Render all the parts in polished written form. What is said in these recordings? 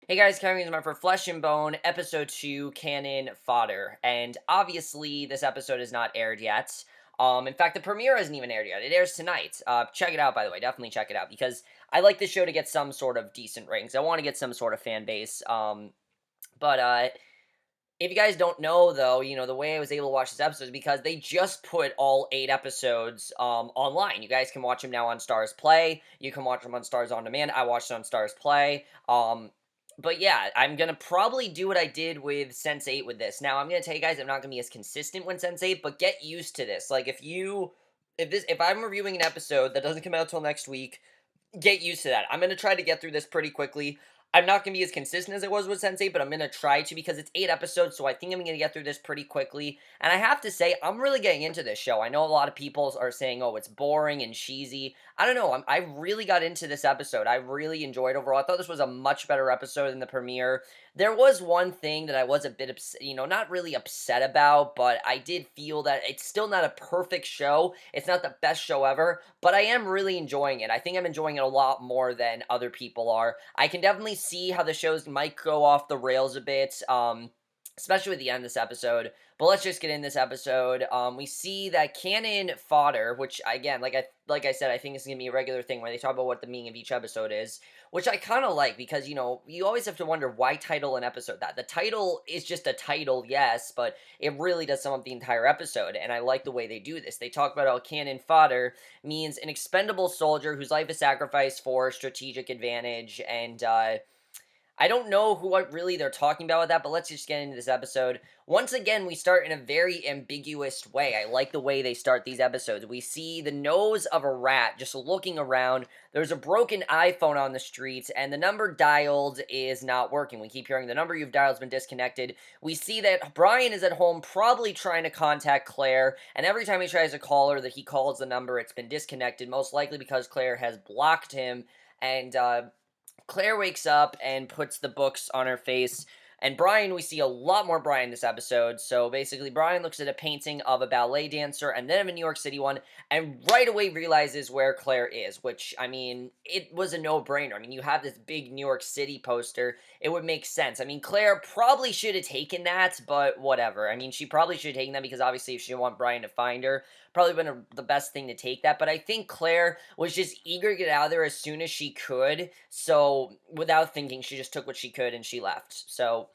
Hey guys, coming in for Flesh and Bone, episode 2, Canon Fodder. And obviously, this episode is not aired yet. In fact, the premiere hasn't even aired yet. It airs tonight. Check it out, by the way. Definitely check it out because I like this show to get some sort of decent ratings. I want to get some sort of fan base. But if you guys don't know, though, the way I was able to watch this episode is because they just put all 8 episodes online. You guys can watch them now on Stars Play. You can watch them on Stars On Demand. I watched it on Stars Play. But yeah, I'm gonna probably do what I did with Sense8 with this. Now, I'm gonna tell you guys, I'm not gonna be as consistent with Sense8, but get used to this. Like, if I'm reviewing an episode that doesn't come out till next week, get used to that. I'm gonna try to get through this pretty quickly. I'm not gonna be as consistent as I was with Sensei, but I'm gonna try to because it's 8 episodes, so I think I'm gonna get through this pretty quickly. And I have to say, I'm really getting into this show. I know a lot of people are saying, "Oh, it's boring and cheesy." I don't know. I really got into this episode. I really enjoyed overall. I thought this was a much better episode than the premiere. There was one thing that I was a bit upset, not really upset about, but I did feel that it's still not a perfect show. It's not the best show ever, but I am really enjoying it. I think I'm enjoying it a lot more than other people are. I can definitely see how the shows might go off the rails a bit, especially at the end of this episode. But let's just get in this episode. We see that canon fodder, which again, like I said, I think it's gonna be a regular thing where they talk about what the meaning of each episode is, which I kind of like because you always have to wonder why title an episode that. The title is just a title, yes, but it really does sum up the entire episode, and I like the way they do this. They talk about how cannon fodder means an expendable soldier whose life is sacrificed for strategic advantage, and I don't know what really they're talking about with that, but let's just get into this episode. Once again, we start in a very ambiguous way. I like the way they start these episodes. We see the nose of a rat just looking around. There's a broken iPhone on the streets, and the number dialed is not working. We keep hearing the number you've dialed has been disconnected. We see that Bryan is at home, probably trying to contact Claire, and every time he tries to call her, that he calls the number, it's been disconnected, most likely because Claire has blocked him, and Claire wakes up and puts the books on her face. And Bryan, we see a lot more Bryan this episode. So basically, Bryan looks at a painting of a ballet dancer and then of a New York City one, and right away realizes where Claire is, which, I mean, it was a no brainer. I mean, you have this big New York City poster, it would make sense. I mean, Claire probably should have taken that, but whatever. I mean, she probably should have taken that because obviously, if she didn't want Bryan to find her, probably been the best thing to take that. But I think Claire was just eager to get out of there as soon as she could. So without thinking, she just took what she could and she left. So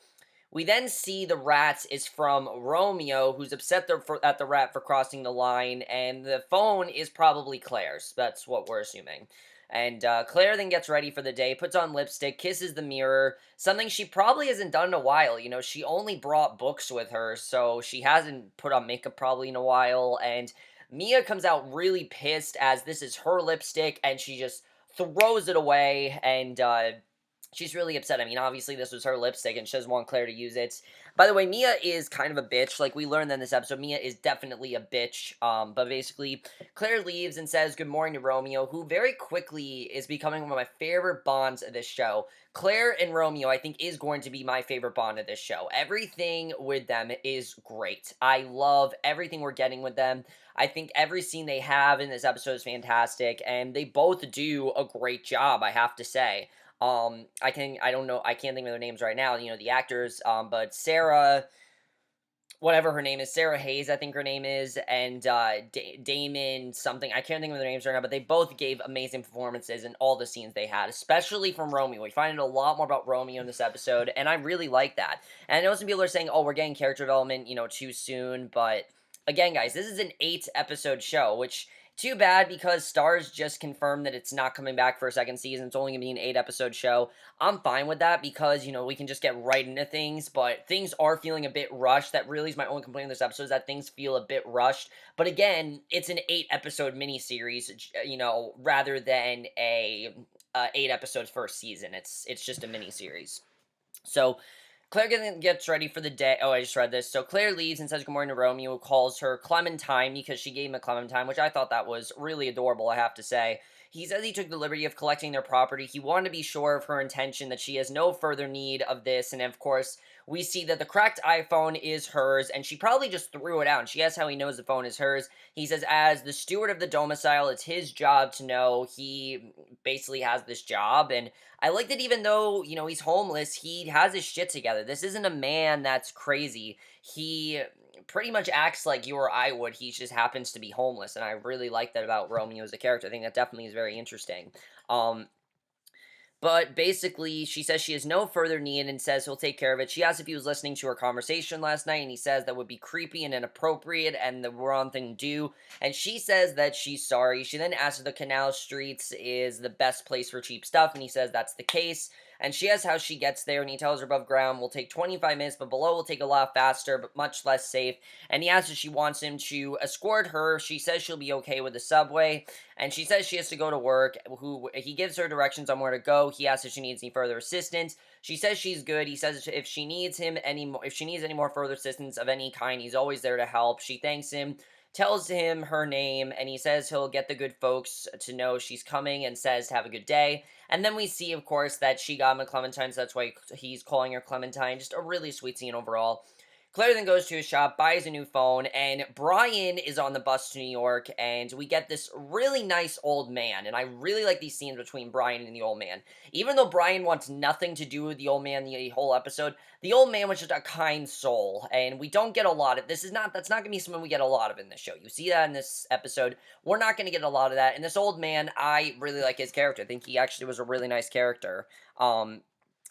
we then see the rats is from Romeo, who's upset at the rat for crossing the line, and the phone is probably Claire's. That's what we're assuming. And Claire then gets ready for the day, puts on lipstick, kisses the mirror, something she probably hasn't done in a while. She only brought books with her, so she hasn't put on makeup probably in a while. And Mia comes out really pissed as this is her lipstick, and she just throws it away, and she's really upset. I mean, obviously, this was her lipstick, and she doesn't want Claire to use it. By the way, Mia is kind of a bitch. Like, we learned in this episode, Mia is definitely a bitch. But basically, Claire leaves and says good morning to Romeo, who very quickly is becoming one of my favorite bonds of this show. Claire and Romeo, I think, is going to be my favorite bond of this show. Everything with them is great. I love everything we're getting with them. I think every scene they have in this episode is fantastic, and they both do a great job, I have to say. I don't know, I can't think of their names right now, the actors, but Sarah, whatever her name is, Sarah Hayes, I think her name is, and Damon something, I can't think of their names right now, but they both gave amazing performances in all the scenes they had, especially from Romeo. We find out a lot more about Romeo in this episode, and I really like that. And I know some people are saying, oh, we're getting character development, too soon, but again, guys, this is an 8 episode show, which too bad because Stars just confirmed that it's not coming back for a second season. It's only going to be an 8 episode show. I'm fine with that because, we can just get right into things, but things are feeling a bit rushed. That really is my only complaint in this episode, is that things feel a bit rushed. But again, it's an 8 episode miniseries, rather than a 8 episodes first season. It's just a miniseries. So Claire gets ready for the day. Oh, I just read this. So Claire leaves and says good morning to Romeo, who calls her Clementine because she gave him a Clementine, which I thought that was really adorable, I have to say. He says he took the liberty of collecting their property. He wanted to be sure of her intention, that she has no further need of this. And of course, we see that the cracked iPhone is hers, and she probably just threw it out. And she asks how he knows the phone is hers. He says, as the steward of the domicile, it's his job to know. He basically has this job. And I like that even though, he's homeless, he has his shit together. This isn't a man that's crazy. He pretty much acts like you or I would. He just happens to be homeless. And I really like that about Romeo as a character. I think that definitely is very interesting. Um, but basically, she says she has no further need and says he'll take care of it. She asks if he was listening to her conversation last night, and he says that would be creepy and inappropriate and the wrong thing to do. And she says that she's sorry. She then asks if the canal streets is the best place for cheap stuff, and he says that's the case. And she asks how she gets there, and he tells her above ground will take 25 minutes, but below will take a lot faster, but much less safe. And he asks if she wants him to escort her. She says she'll be okay with the subway, and she says she has to go to work. He gives her directions on where to go. He asks if she needs any further assistance. She says she's good. He says if she needs any more further assistance of any kind, he's always there to help. She thanks him, tells him her name, and he says he'll get the good folks to know she's coming, and says to have a good day. And then we see, of course, that she got him a Clementine, so that's why he's calling her Clementine. Just a really sweet scene overall. Claire then goes to his shop, buys a new phone, and Bryan is on the bus to New York, and we get this really nice old man, and I really like these scenes between Bryan and the old man. Even though Bryan wants nothing to do with the old man the whole episode, the old man was just a kind soul, and we don't get a lot of, that's not gonna be something we get a lot of in this show. You see that in this episode, we're not gonna get a lot of that, and this old man, I really like his character. I think he actually was a really nice character.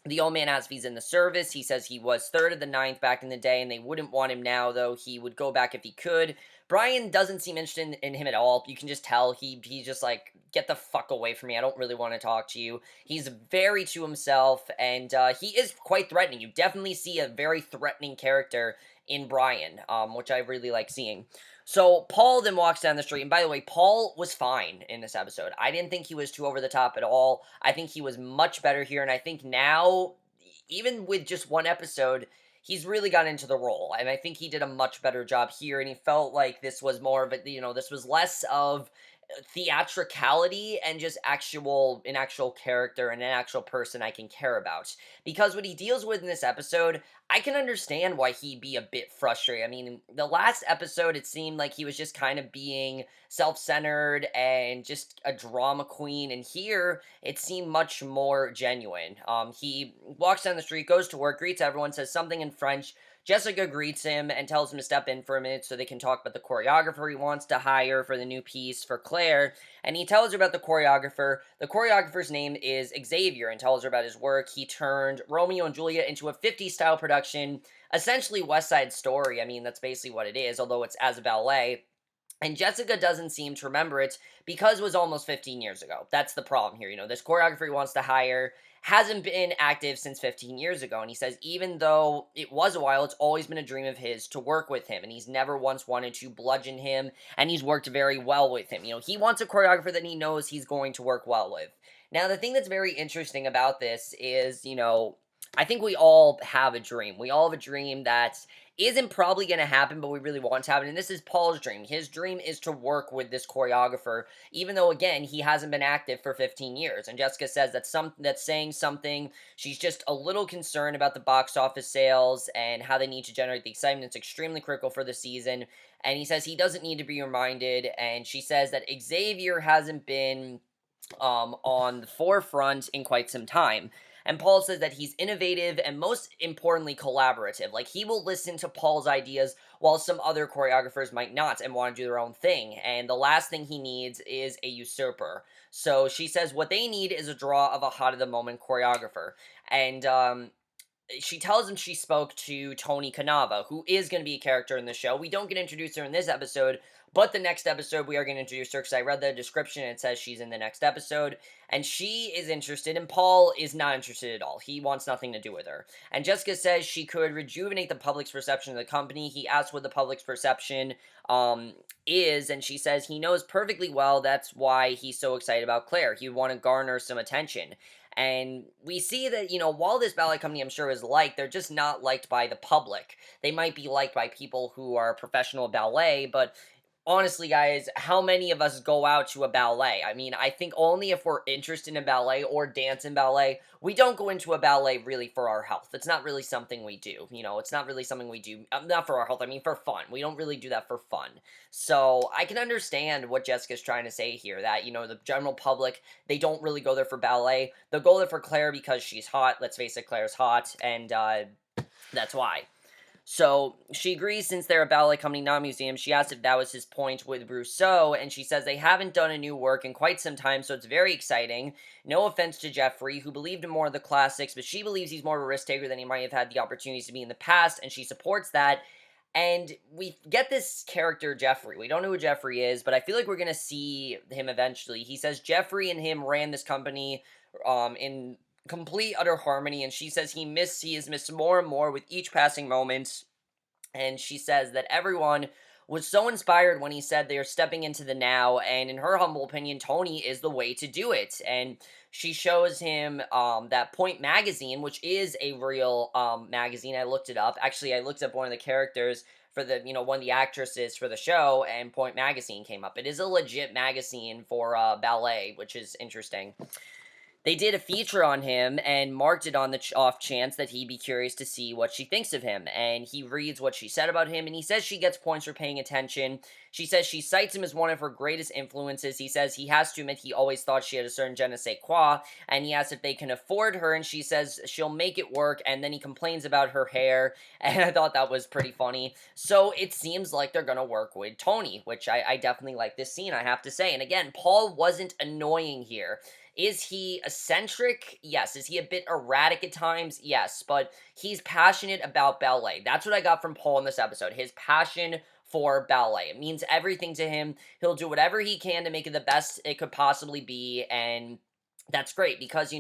The old man asks if he's in the service. He says he was third of the ninth back in the day, and they wouldn't want him now, though he would go back if he could. Bryan doesn't seem interested in him at all. You can just tell he's just like, get the fuck away from me. I don't really want to talk to you. He's very to himself, and he is quite threatening. You definitely see a very threatening character in Bryan, which I really like seeing. So Paul then walks down the street, and by the way, Paul was fine in this episode. I didn't think he was too over the top at all. I think he was much better here, and I think now, even with just one episode, he's really got into the role, and I think he did a much better job here, and he felt like this was more of a, this was less of theatricality and just an actual character and an actual person I can care about. Because what he deals with in this episode, I can understand why he'd be a bit frustrated. I mean, the last episode, it seemed like he was just kind of being self-centered and just a drama queen, and here, it seemed much more genuine. He walks down the street, goes to work, greets everyone, says something in French. Jessica greets him and tells him to step in for a minute so they can talk about the choreographer he wants to hire for the new piece for Claire. And he tells her about the choreographer. The choreographer's name is Xavier, and tells her about his work. He turned Romeo and Juliet into a 50s style production, essentially West Side Story. I mean, that's basically what it is, although it's as a ballet. And Jessica doesn't seem to remember it because it was almost 15 years ago. That's the problem here. This choreographer he wants to hire hasn't been active since 15 years ago. And he says even though it was a while, it's always been a dream of his to work with him. And he's never once wanted to bludgeon him. And he's worked very well with him. He wants a choreographer that he knows he's going to work well with. Now, the thing that's very interesting about this is, I think we all have a dream. We all have a dream that isn't probably going to happen, but we really want to happen. And this is Paul's dream. His dream is to work with this choreographer, even though, again, he hasn't been active for 15 years. And Jessica says that's saying something. She's just a little concerned about the box office sales and how they need to generate the excitement. It's extremely critical for the season. And he says he doesn't need to be reminded. And she says that Xavier hasn't been on the forefront in quite some time. And Paul says that he's innovative and most importantly collaborative. Like, he will listen to Paul's ideas while some other choreographers might not and want to do their own thing. And the last thing he needs is a usurper. So she says what they need is a draw of a hot of the moment choreographer. And she tells him she spoke to Toni Canava, who is going to be a character in the show. We don't get introduced her in this episode, but the next episode we are going to introduce her because I read the description and it says she's in the next episode. And she is interested, and Paul is not interested at all. He wants nothing to do with her. And Jessica says she could rejuvenate the public's perception of the company. He asks what the public's perception is, and she says he knows perfectly well that's why he's so excited about Claire. He would want to garner some attention. And we see that, while this ballet company, I'm sure, is liked, they're just not liked by the public. They might be liked by people who are professional ballet, but honestly, guys, how many of us go out to a ballet? I mean, I think only if we're interested in ballet or dance in ballet. We don't go into a ballet really for our health. It's not really something we do. It's not really something we do. Not for our health. I mean, for fun. We don't really do that for fun. So I can understand what Jessica's trying to say here. That the general public, they don't really go there for ballet. They'll go there for Claire because she's hot. Let's face it, Claire's hot, and that's why. So she agrees since they're a ballet company, not a museum. She asks if that was his point with Brosseau, and she says they haven't done a new work in quite some time, so it's very exciting. No offense to Jeffrey, who believed in more of the classics, but she believes he's more of a risk taker than he might have had the opportunities to be in the past, and she supports that. And we get this character, Jeffrey. We don't know who Jeffrey is, but I feel like we're going to see him eventually. He says Jeffrey and him ran this company in complete utter harmony, and she says he has missed more and more with each passing moment. And she says that everyone was so inspired when he said they are stepping into the now, and in her humble opinion, Toni is the way to do it. And she shows him that Point magazine, which is a real magazine. I looked it up. Actually, I looked up one of the characters for the one of the actresses for the show, and Point magazine came up. It is a legit magazine for ballet, which is interesting. They did a feature on him and marked it on the off chance that he'd be curious to see what she thinks of him. And he reads what she said about him, and he says she gets points for paying attention. She says she cites him as one of her greatest influences. He says he has to admit he always thought she had a certain je ne sais quoi, and he asks if they can afford her, and she says she'll make it work, and then he complains about her hair, and I thought that was pretty funny. So it seems like they're gonna work with Toni, which I definitely like this scene, I have to say. And again, Paul wasn't annoying here. Is he eccentric? Yes. Is he a bit erratic at times? Yes. But he's passionate about ballet. That's what I got from Paul in this episode. His passion for ballet. It means everything to him. He'll do whatever he can to make it the best it could possibly be. And that's great because,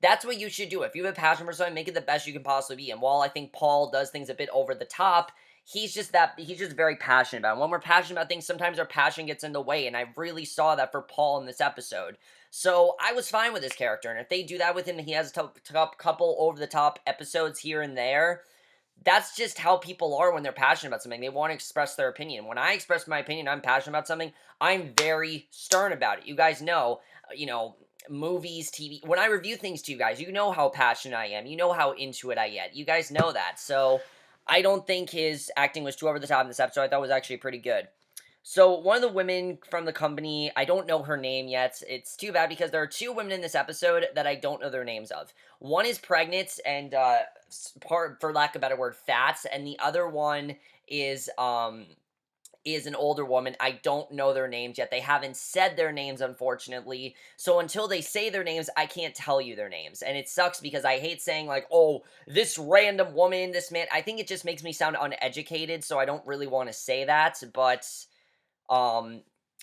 that's what you should do. If you have a passion for something, make it the best you can possibly be. And while I think Paul does things a bit over the top, he's just very passionate about it. When we're passionate about things, sometimes our passion gets in the way. And I really saw that for Paul in this episode. So I was fine with his character, and if they do that with him, he has a couple over-the-top episodes here and there. That's just how people are when they're passionate about something. They want to express their opinion. When I express my opinion, I'm passionate about something, I'm very stern about it. You guys know, movies, TV. When I review things to you guys, you know how passionate I am. You know how into it I get. You guys know that. So I don't think his acting was too over the top in this episode. I thought it was actually pretty good. So, one of the women from the company, I don't know her name yet. It's too bad because there are two women in this episode that I don't know their names of. One is pregnant and, for lack of a better word, fat, and the other one is an older woman. I don't know their names yet. They haven't said their names, unfortunately. So until they say their names, I can't tell you their names. And it sucks because I hate saying, like, oh, this random woman, this man. I think it just makes me sound uneducated, so I don't really want to say that. But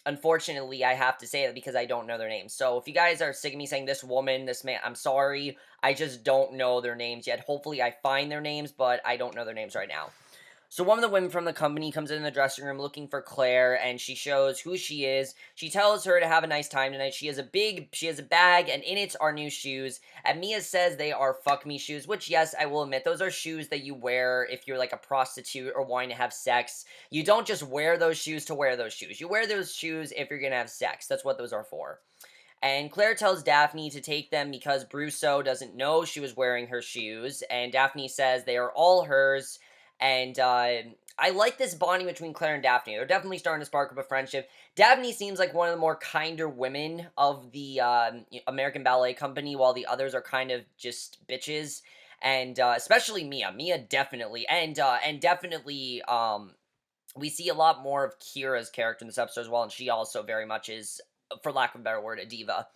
unfortunately, I have to say that because I don't know their names. So if you guys are sick of me saying this woman, this man, I'm sorry. I just don't know their names yet. Hopefully I find their names, but I don't know their names right now. So one of the women from the company comes in the dressing room looking for Claire, and she shows who she is. She tells her to have a nice time tonight. She has a bag, and in it are new shoes. And Mia says they are fuck me shoes, which, yes, I will admit, those are shoes that you wear if you're like a prostitute or wanting to have sex. You don't just wear those shoes to wear those shoes. You wear those shoes if you're gonna have sex. That's what those are for. And Claire tells Daphne to take them because Brosseau doesn't know she was wearing her shoes, and Daphne says they are all hers. And I like this bonding between Claire and Daphne. They're definitely starting to spark up a friendship. Daphne seems like one of the more kinder women of the American Ballet Company, while the others are kind of just bitches. And especially Mia. Mia definitely. And definitely, we see a lot more of Kiira's character in this episode as well, and she also very much is, for lack of a better word, a diva.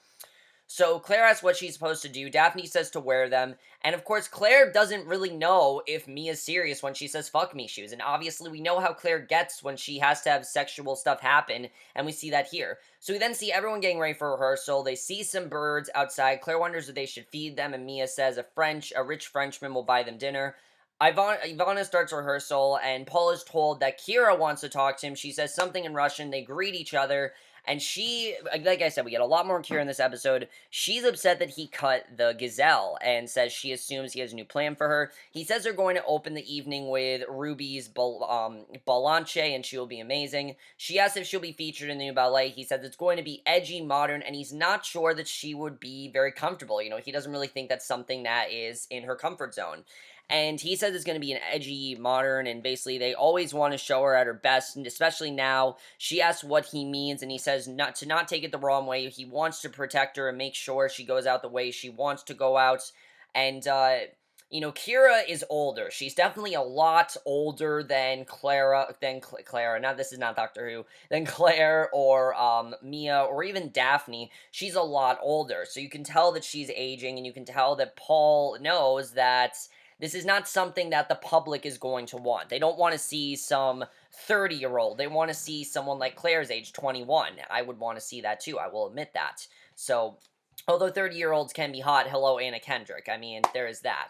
So Claire asks what she's supposed to do. Daphne says to wear them. And of course, Claire doesn't really know if Mia's serious when she says fuck me shoes. And obviously, we know how Claire gets when she has to have sexual stuff happen. And we see that here. So we then see everyone getting ready for rehearsal. They see some birds outside. Claire wonders if they should feed them. And Mia says a rich Frenchman will buy them dinner. Ivana starts rehearsal, and Paul is told that Kiira wants to talk to him. She says something in Russian. They greet each other. And she, like I said, we get a lot more Kiira in this episode. She's upset that he cut the gazelle and says she assumes he has a new plan for her. He says they're going to open the evening with Ruby's Balanche and she will be amazing. She asks if she'll be featured in the new ballet. He says it's going to be edgy, modern, and he's not sure that she would be very comfortable. He doesn't really think that's something that is in her comfort zone. And he says it's going to be an edgy, modern, and basically they always want to show her at her best, and especially now. She asks what he means, and he says not take it the wrong way. He wants to protect her and make sure she goes out the way she wants to go out. And Kiira is older. She's definitely a lot older than Clara. Now this is not Doctor Who. Than Claire or Mia or even Daphne. She's a lot older, so you can tell that she's aging, and you can tell that Paul knows that this is not something that the public is going to want. They don't want to see some 30-year-old. They want to see someone like Claire's age, 21. I would want to see that too. I will admit that. So, although 30-year-olds can be hot, hello, Anna Kendrick. I mean, there is that.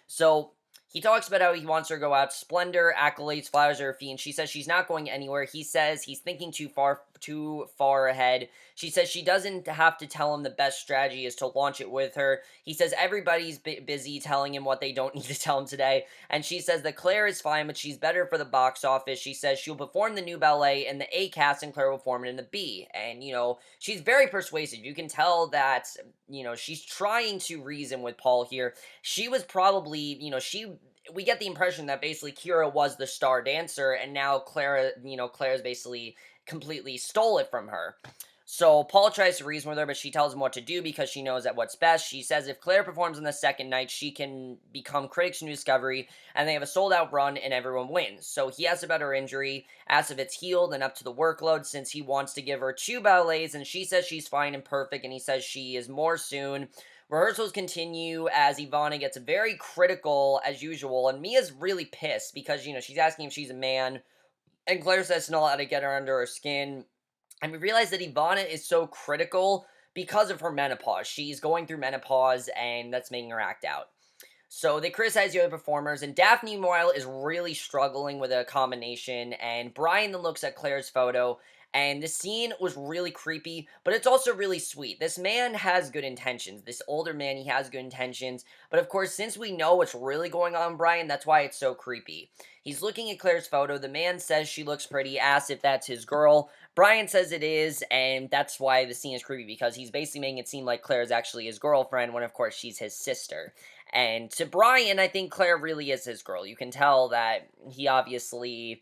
So, he talks about how he wants her to go out. Splendor, accolades, flowers at her feet, and she says she's not going anywhere. He says he's thinking too far ahead. She says she doesn't have to tell him the best strategy is to launch it with her. He says everybody's busy telling him what they don't need to tell him today. And she says that Claire is fine, but she's better for the box office. She says she'll perform the new ballet in the A cast and Claire will perform it in the B. And, she's very persuasive. You can tell that, she's trying to reason with Paul here. She was probably, we get the impression that basically Kiira was the star dancer, and now Claire's basically completely stole it from her. So Paul tries to reason with her, but she tells him what to do because she knows that what's best. She says if Claire performs on the second night, she can become Critics' New Discovery, and they have a sold-out run, and everyone wins. So he asks about her injury, asks if it's healed and up to the workload, since he wants to give her 2 ballets, and she says she's fine and perfect, and he says she is more soon. Rehearsals continue as Ivana gets very critical as usual, and Mia's really pissed because, she's asking if she's a man, and Claire says to know how to get her under her skin. And we realize that Ivana is so critical because of her menopause. She's going through menopause, and that's making her act out. So they criticize the other performers, and Daphne, meanwhile, is really struggling with a combination, and Bryan then looks at Claire's photo, and the scene was really creepy, but it's also really sweet. This man has good intentions. This older man, he has good intentions, but of course, since we know what's really going on, Bryan, that's why it's so creepy. He's looking at Claire's photo. The man says she looks pretty, asks if that's his girl. Bryan says it is, and that's why the scene is creepy, because he's basically making it seem like Claire's actually his girlfriend, when of course she's his sister. And to Bryan, I think Claire really is his girl. You can tell that he obviously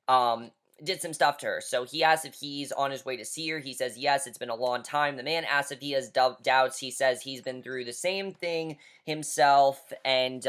did some stuff to her. So he asks if he's on his way to see her. He says yes, it's been a long time. The man asks if he has doubts. He says he's been through the same thing himself, and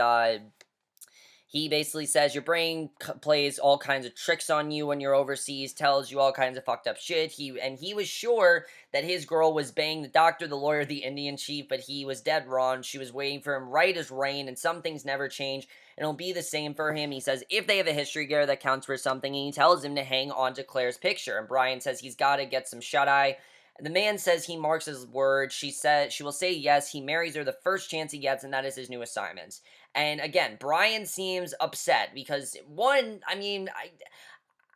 he basically says your brain plays all kinds of tricks on you when you're overseas, tells you all kinds of fucked up shit. He was sure that his girl was banging the doctor, the lawyer, the Indian chief, but he was dead wrong. She was waiting for him right as rain, and some things never change, and it'll be the same for him. He says if they have a history together, that counts for something, and he tells him to hang on to Claire's picture, and Bryan says he's got to get some shut-eye. The man says he marks his word. She said she will say yes. He marries her the first chance he gets, and that is his new assignment. And again, Bryan seems upset because, one, I mean,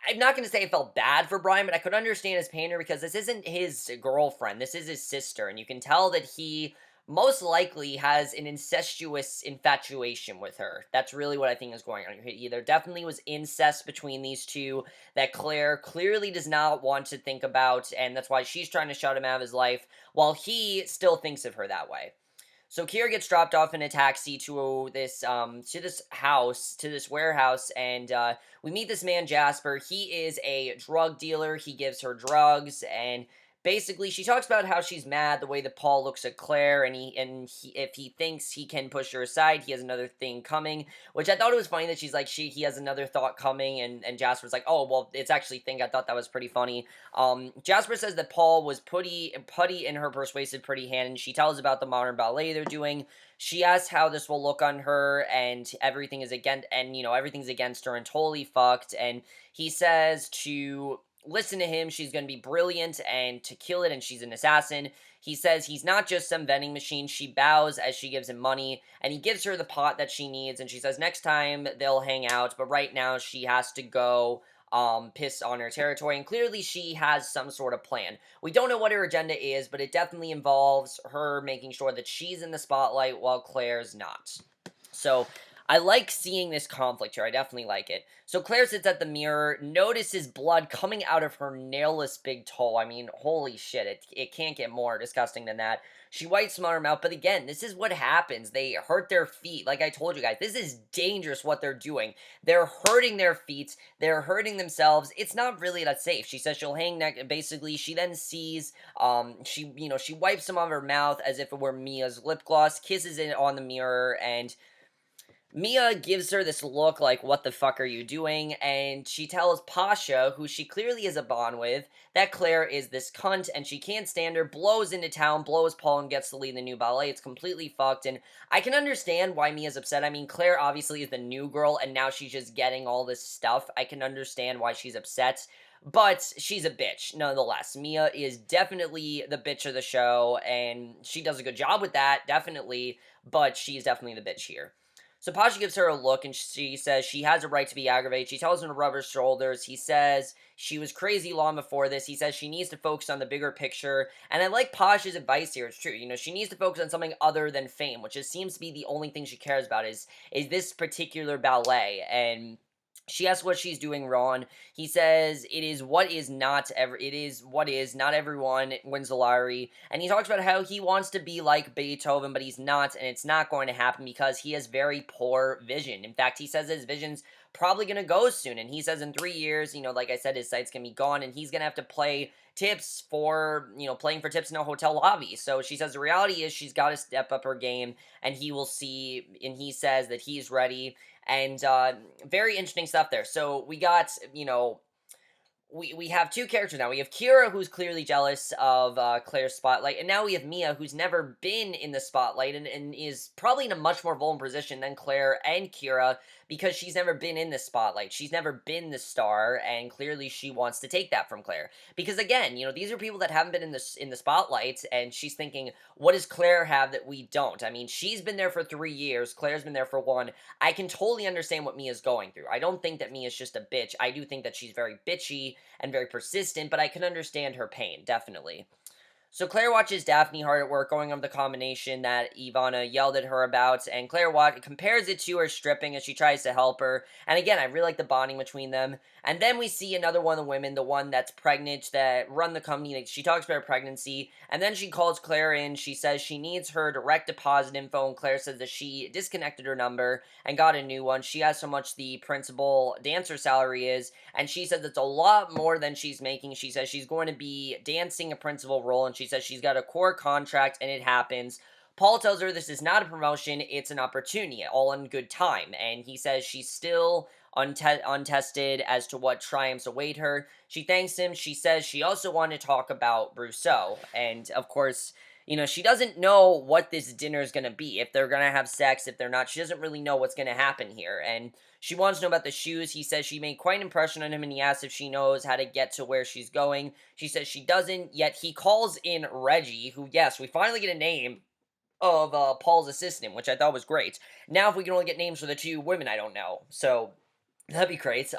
I'm not going to say I felt bad for Bryan, but I could understand his pain here because this isn't his girlfriend. This is his sister, and you can tell that he most likely has an incestuous infatuation with her. That's really what I think is going on here. There definitely was incest between these two that Claire clearly does not want to think about, and that's why she's trying to shut him out of his life, while he still thinks of her that way. So Kiira gets dropped off in a taxi to this warehouse, and we meet this man Jasper. He is a drug dealer. He gives her drugs, and basically she talks about how she's mad the way that Paul looks at Claire, and if he thinks he can push her aside, he has another thing coming. Which I thought it was funny that she's like he has another thought coming, and Jasper's like, oh well, it's actually think. I thought that was pretty funny. Jasper says that Paul was putty in her persuasive pretty hand, and she tells about the modern ballet they're doing. She asks how this will look on her, and everything's against her and totally fucked. And he says to listen to him, she's going to be brilliant, and to kill it, and she's an assassin. He says he's not just some vending machine. She bows as she gives him money, and he gives her the pot that she needs, and she says next time they'll hang out, but right now she has to go piss on her territory, and clearly she has some sort of plan. We don't know what her agenda is, but it definitely involves her making sure that she's in the spotlight while Claire's not. So I like seeing this conflict here. I definitely like it. So Claire sits at the mirror, notices blood coming out of her nailless big toe. I mean, holy shit, it can't get more disgusting than that. She wipes some on her mouth, but again, this is what happens. They hurt their feet. Like I told you guys, this is dangerous what they're doing. They're hurting their feet. They're hurting themselves. It's not really that safe. She says she'll hang neck. Basically, she then sees, she wipes some on her mouth as if it were Mia's lip gloss, kisses it on the mirror, and Mia gives her this look like, what the fuck are you doing? And she tells Pasha, who she clearly has a bond with, that Claire is this cunt and she can't stand her, blows into town, blows Paul, and gets to lead the new ballet. It's completely fucked. And I can understand why Mia's upset. I mean, Claire obviously is the new girl and now she's just getting all this stuff. I can understand why she's upset. But she's a bitch, nonetheless. Mia is definitely the bitch of the show, and she does a good job with that, definitely, but she's definitely the bitch here. So Pasha gives her a look and she says she has a right to be aggravated. She tells him to rub her shoulders. He says she was crazy long before this. He says she needs to focus on the bigger picture. And I like Pasha's advice here. It's true. She needs to focus on something other than fame, which seems to be the only thing she cares about is this particular ballet. And she asks what she's doing wrong. He says it is what is not ever it is what is not everyone wins the lottery. And he talks about how he wants to be like Beethoven, but he's not, and it's not going to happen because he has very poor vision. In fact, he says his vision's probably gonna go soon. And he says in 3 years, like I said, his sight's gonna be gone, and he's gonna have to play tips for playing for tips in a hotel lobby. So she says the reality is she's got to step up her game, and he will see. And he says that he's ready, and very interesting stuff there. So we got, we have two characters now. We have Kiira, who's clearly jealous of Claire's spotlight, and now we have Mia, who's never been in the spotlight and is probably in a much more vulnerable position than Claire and Kiira because she's never been in the spotlight. She's never been the star, and clearly she wants to take that from Claire. Because again, these are people that haven't been in the spotlight, and she's thinking, what does Claire have that we don't? I mean, she's been there for 3 years. Claire's been there for one. I can totally understand what Mia's going through. I don't think that Mia's just a bitch. I do think that she's very bitchy and very persistent, but I can understand her pain, definitely. So Claire watches Daphne hard at work, going over the combination that Ivana yelled at her about, and Claire compares it to her stripping as she tries to help her. And again, I really like the bonding between them. And then we see another one of the women, the one that's pregnant, that run the company. She talks about her pregnancy, and then she calls Claire in. She says she needs her direct deposit info, and Claire says that she disconnected her number and got a new one. She asks how much the principal dancer salary is, and she says it's a lot more than she's making. She says she's going to be dancing a principal role, and she says she's got a core contract, and it happens. Paul tells her this is not a promotion, it's an opportunity, all in good time, and he says she's still untested as to what triumphs await her. She thanks him. She says she also wanted to talk about Brosseau, and of course, she doesn't know what this dinner is going to be, if they're going to have sex, if they're not. She doesn't really know what's going to happen here, and she wants to know about the shoes. He says she made quite an impression on him, and he asks if she knows how to get to where she's going. She says she doesn't, yet he calls in Reggie, who, yes, we finally get a name of Paul's assistant, which I thought was great. Now, if we can only get names for the two women, I don't know. So, that'd be great.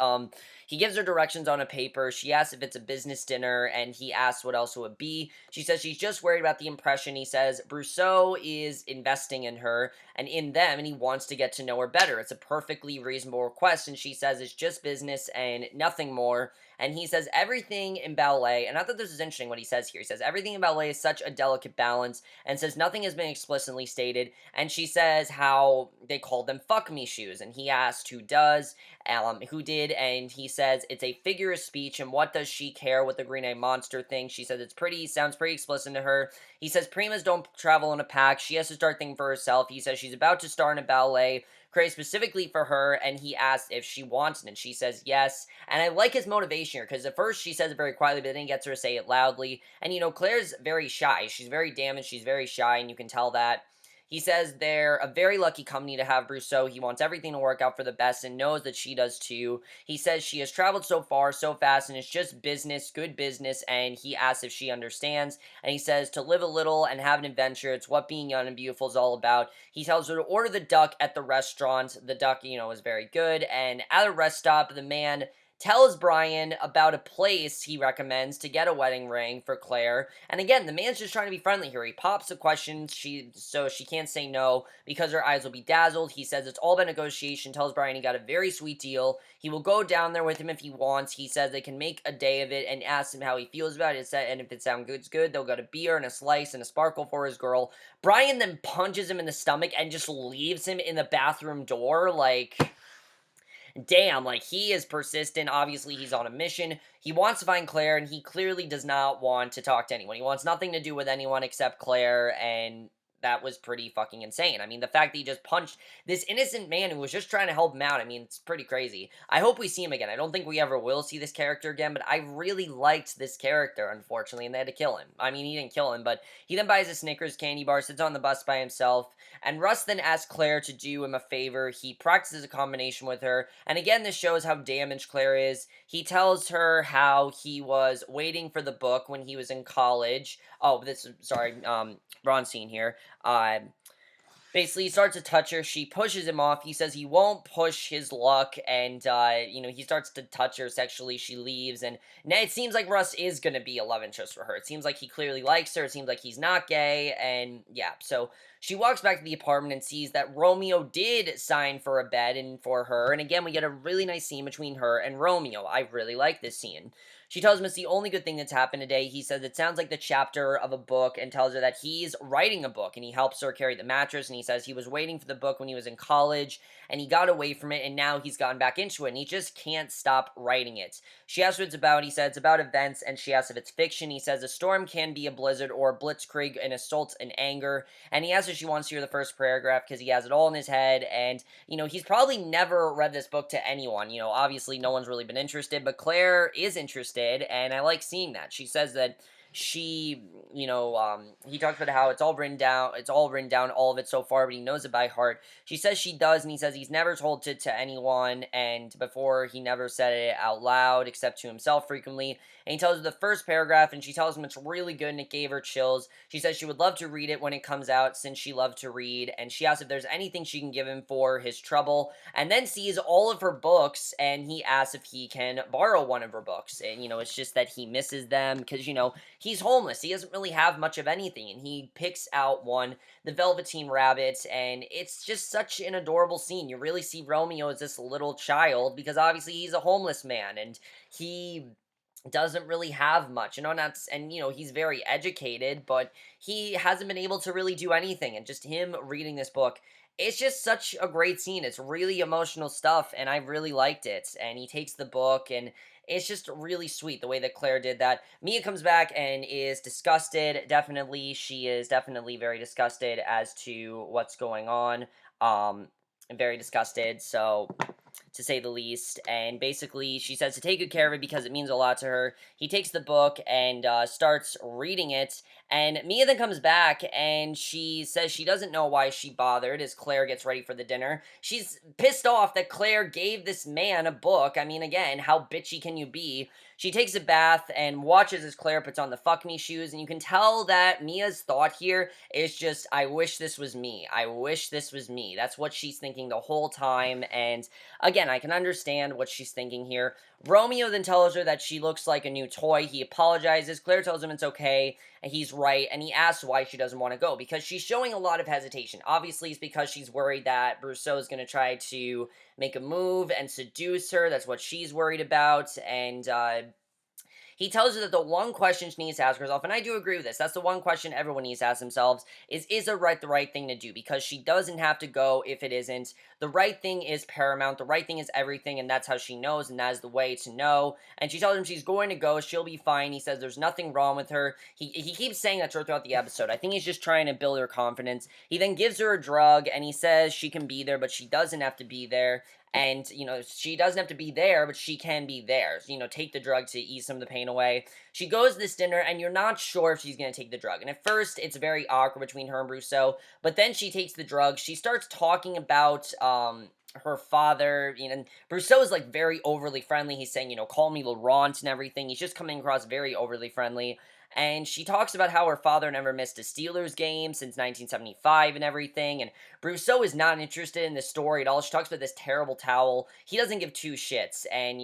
He gives her directions on a paper. She asks if it's a business dinner, and he asks what else it would be. She says she's just worried about the impression. He says Brosseau is investing in her and in them, and he wants to get to know her better. It's a perfectly reasonable request, and she says it's just business and nothing more. And he says everything in ballet, and I thought this was interesting what he says here. He says everything in ballet is such a delicate balance, and says nothing has been explicitly stated. And she says how they called them fuck me shoes, and he asked who does, who did, and he says it's a figure of speech, and what does she care what the green-eyed monster thinks? She says sounds pretty explicit to her. He says primas don't travel in a pack. She has to start thinking for herself. He says she's about to star in a ballet created specifically for her, and he asks if she wants it, and she says yes. And I like his motivation here, because at first she says it very quietly, but then he gets her to say it loudly. And Claire's very shy. She's very damaged. She's very shy, and you can tell that. He says they're a very lucky company to have Brosseau. He wants everything to work out for the best and knows that she does too. He says she has traveled so far, so fast, and it's just business, good business, and he asks if she understands. And he says to live a little and have an adventure. It's what being young and beautiful is all about. He tells her to order the duck at the restaurant. The duck, is very good. And at a rest stop, the man tells Bryan about a place he recommends to get a wedding ring for Claire. And again, the man's just trying to be friendly here. He pops the question so she can't say no because her eyes will be dazzled. He says it's all about negotiation, tells Bryan he got a very sweet deal. He will go down there with him if he wants. He says they can make a day of it and asks him how he feels about it. And if it sounds good, they'll get a beer and a slice and a sparkle for his girl. Bryan then punches him in the stomach and just leaves him in the bathroom door. Like, damn, like, he is persistent. Obviously, he's on a mission. He wants to find Claire, and he clearly does not want to talk to anyone. He wants nothing to do with anyone except Claire, and that was pretty fucking insane. I mean, the fact that he just punched this innocent man who was just trying to help him out, I mean, it's pretty crazy. I hope we see him again. I don't think we ever will see this character again, but I really liked this character, unfortunately, and they had to kill him. I mean, he didn't kill him, but he then buys a Snickers candy bar, sits on the bus by himself, and Russ then asks Claire to do him a favor. He practices a combination with her, and again, this shows how damaged Claire is. He tells her how he was waiting for the book when he was in college. Oh, wrong scene here. Uh, Basically, he starts to touch her. She pushes him off. He says he won't push his luck, and, he starts to touch her sexually. She leaves, and now it seems like Russ is going to be a love interest for her. It seems like he clearly likes her. It seems like he's not gay, and, yeah, so she walks back to the apartment and sees that Romeo did sign for a bed and for her, and again, we get a really nice scene between her and Romeo. I really like this scene. She tells him it's the only good thing that's happened today. He says it sounds like the chapter of a book and tells her that he's writing a book, and he helps her carry the mattress, and he says he was waiting for the book when he was in college and he got away from it, and now he's gotten back into it and he just can't stop writing it. She asks what it's about. He said it's about events, and she asks if it's fiction. He says a storm can be a blizzard or a blitzkrieg, an assault and anger, and he asks if she wants to hear the first paragraph because he has it all in his head, and he's probably never read this book to anyone. Obviously no one's really been interested, but Claire is interested, and I like seeing that. She says that she, he talks about how it's all written down, all of it so far, but he knows it by heart. She says she does, and he says he's never told it to anyone, and before he never said it out loud, except to himself frequently, and he tells her the first paragraph, and she tells him it's really good, and it gave her chills. She says she would love to read it when it comes out, since she loved to read, and she asks if there's anything she can give him for his trouble, and then sees all of her books, and he asks if he can borrow one of her books, and, it's just that he misses them, because, he's homeless. He doesn't really have much of anything, and he picks out one, the Velveteen Rabbit, and it's just such an adorable scene. You really see Romeo as this little child, because obviously he's a homeless man, and he doesn't really have much, he's very educated, but he hasn't been able to really do anything, and just him reading this book, it's just such a great scene. It's really emotional stuff, and I really liked it, and he takes the book, and it's just really sweet the way that Claire did that. Mia comes back and is disgusted, definitely. She is definitely very disgusted as to what's going on, very disgusted, so to say the least, and basically she says to take good care of it because it means a lot to her. He takes the book and starts reading it, and Mia then comes back and she says she doesn't know why she bothered as Claire gets ready for the dinner. She's pissed off that Claire gave this man a book. I mean, again, how bitchy can you be? She takes a bath and watches as Claire puts on the fuck me shoes, and you can tell that Mia's thought here is just, I wish this was me. I wish this was me. That's what she's thinking the whole time, and again, I can understand what she's thinking here. Romeo then tells her that she looks like a new toy. He apologizes. Claire tells him it's okay, and he's right, and he asks why she doesn't want to go, because she's showing a lot of hesitation. Obviously, it's because she's worried that Brosseau is going to try to make a move and seduce her. That's what she's worried about, and, he tells her that the one question she needs to ask herself, and I do agree with this, that's the one question everyone needs to ask themselves, is it the right thing to do? Because she doesn't have to go if it isn't. The right thing is paramount, the right thing is everything, and that's how she knows, and that is the way to know. And she tells him she's going to go, she'll be fine. He says there's nothing wrong with her. He keeps saying that to her throughout the episode. I think he's just trying to build her confidence. He then gives her a drug, and he says she can be there, but she doesn't have to be there. And, she doesn't have to be there, but she can be there. So, take the drug to ease some of the pain away. She goes to this dinner, and you're not sure if she's going to take the drug. And at first, it's very awkward between her and Brosseau. But then she takes the drug. She starts talking about, her father, and Brosseau is, very overly friendly. He's saying, call me Laurent and everything. He's just coming across very overly friendly. And she talks about how her father never missed a Steelers game since 1975 and everything, and Brosseau is not interested in this story at all. She talks about this terrible towel. He doesn't give two shits, and,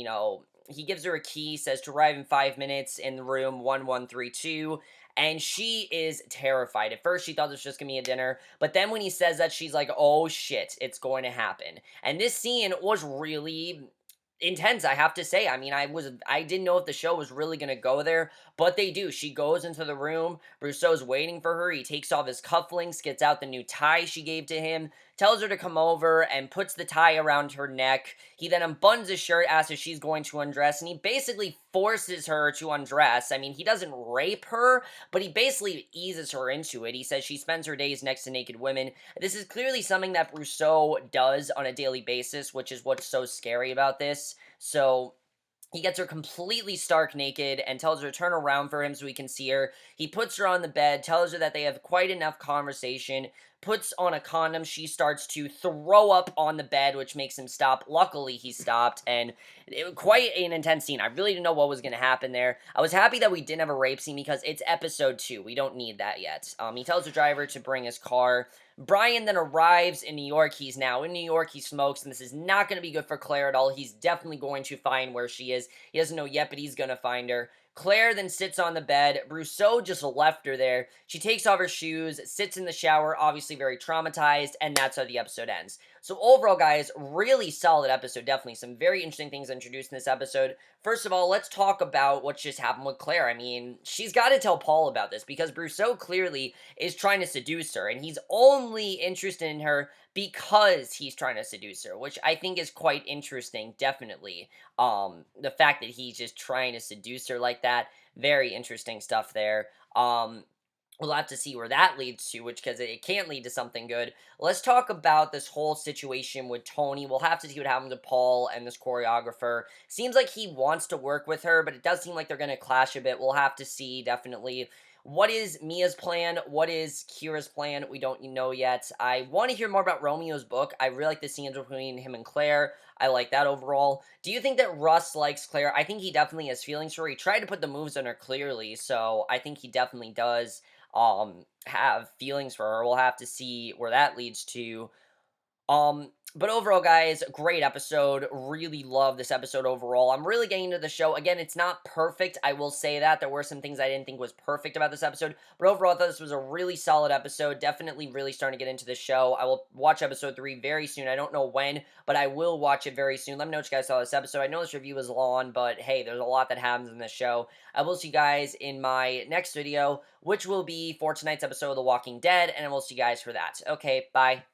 he gives her a key, says to arrive in 5 minutes in the room 1132. And she is terrified. At first, she thought this was just gonna be a dinner, but then when he says that, she's like, oh shit, it's going to happen. And this scene was really intense, I have to say. I mean, I didn't know if the show was really gonna go there, but they do. She goes into the room. Brosseau's waiting for her. He takes off his cufflinks, gets out the new tie she gave to him, tells her to come over, and puts the tie around her neck. He then unbuttons his shirt, asks if she's going to undress, and he basically forces her to undress. I mean, he doesn't rape her, but he basically eases her into it. He says she spends her days next to naked women. This is clearly something that Brosseau does on a daily basis, which is what's so scary about this. So he gets her completely stark naked and tells her to turn around for him so he can see her. He puts her on the bed, tells her that they have quite enough conversation, puts on a condom. She starts to throw up on the bed, which makes him stop. Luckily, he stopped, and quite an intense scene. I really didn't know what was going to happen there. I was happy that we didn't have a rape scene because it's episode 2. We don't need that yet. He tells the driver to bring his car. Bryan then arrives in New York. He's now in New York. He smokes, and this is not going to be good for Claire at all. He's definitely going to find where she is. He doesn't know yet, but he's going to find her. Claire then sits on the bed. Brosseau just left her there. She takes off her shoes, sits in the shower, obviously very traumatized, and that's how the episode ends. So overall, guys, really solid episode. Definitely some very interesting things introduced in this episode. First of all, let's talk about what just happened with Claire. I mean, she's got to tell Paul about this because Brosseau clearly is trying to seduce her, and he's only interested in her because he's trying to seduce her, which I think is quite interesting, definitely. The fact that he's just trying to seduce her like that, very interesting stuff there. We'll have to see where that leads to, which, because it can't lead to something good. Let's talk about this whole situation with Toni. We'll have to see what happens to Paul and this choreographer. Seems like he wants to work with her, but it does seem like they're going to clash a bit. We'll have to see, definitely. What is Mia's plan? What is Kiira's plan? We don't know yet. I want to hear more about Romeo's book. I really like the scenes between him and Claire. I like that overall. Do you think that Russ likes Claire? I think he definitely has feelings for her. He tried to put the moves on her clearly, so I think he definitely does have feelings for her. We'll have to see where that leads to. But overall, guys, great episode. Really love this episode overall. I'm really getting into the show. Again, it's not perfect. I will say that. There were some things I didn't think was perfect about this episode. But overall, I thought this was a really solid episode. Definitely really starting to get into the show. I will watch episode 3 very soon. I don't know when, but I will watch it very soon. Let me know what you guys saw this episode. I know this review is long, but hey, there's a lot that happens in this show. I will see you guys in my next video, which will be for tonight's episode of The Walking Dead, and I will see you guys for that. Okay, bye.